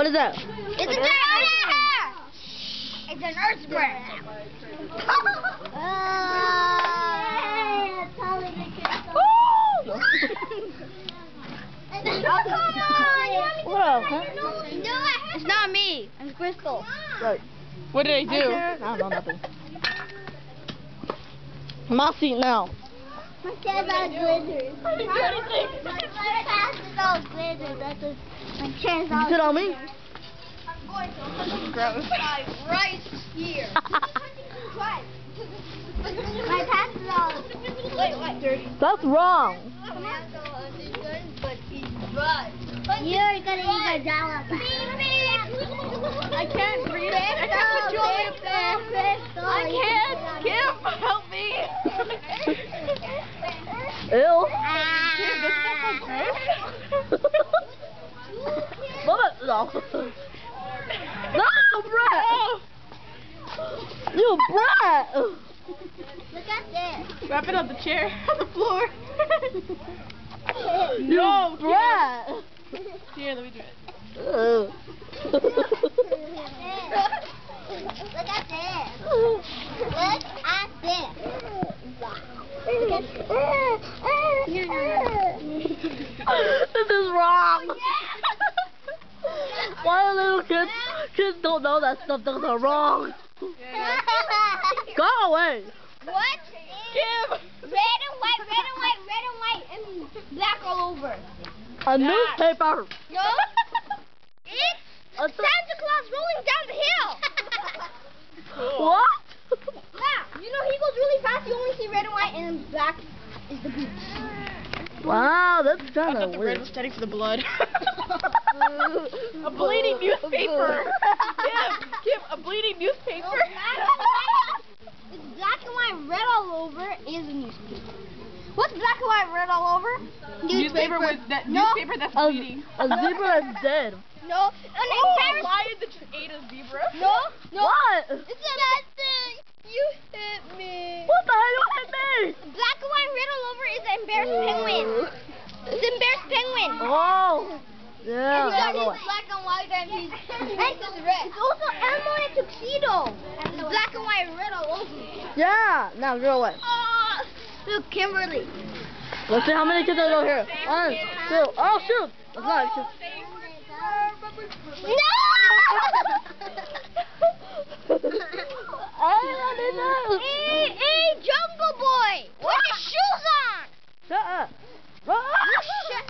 What is that? It's a dinosaur! It's an earthworm. What else, huh? It's not me. It's Crystal. Right. What did I do? I don't know nothing. My seat now. My chairs all glitter. I didn't do anything. My chairs all glitter. That's what my chairs all You sit on me? Gross. Right here. My pants is all. Wait. Dirty. That's wrong. But he's right. You're gonna eat a dollar. I can't breathe. I can't control it. I can't. Kim, help me. Ew. Kim, doesn't that feel gross? Mama, no. No, Brett. You Brett. Look at this. Wrap it on the chair, on the floor. You No, Brett. Here, let me do it. Look at this. Look at this. This is wrong. Why are little kids don't know that stuff? Those are wrong. Go away. What? Kim. Red and white, and black all over. A newspaper. No? It's Santa Claus rolling down the hill. What? Yeah, you know he goes really fast. You only see red and white, and then black is the boots. Wow, that's I kind thought of the red weird. was standing for the blood. A bleeding newspaper. Kim, a bleeding newspaper. It's black and white, red all over is a newspaper. What's black and white, red all over? Newspaper that's A bleeding. zebra is dead. No. Oh, lion that just ate a zebra. No. What? It's that thing. You hit me. What the hell? You hit me? Black and white, red all over is the embarrassed penguin. It's the embarrassed penguin. Oh. Yeah. It's I'll go away. black and white and he's red. It's also Elmo in a tuxedo. It's black and white, red all over. Yeah. Now go away. Oh, look, Kimberly. Let's see how many kids are over here. 1, 2. Oh shoot! That's not a kid. No! Hey, Jungle Boy! Put your shoes on! Shut up. Shut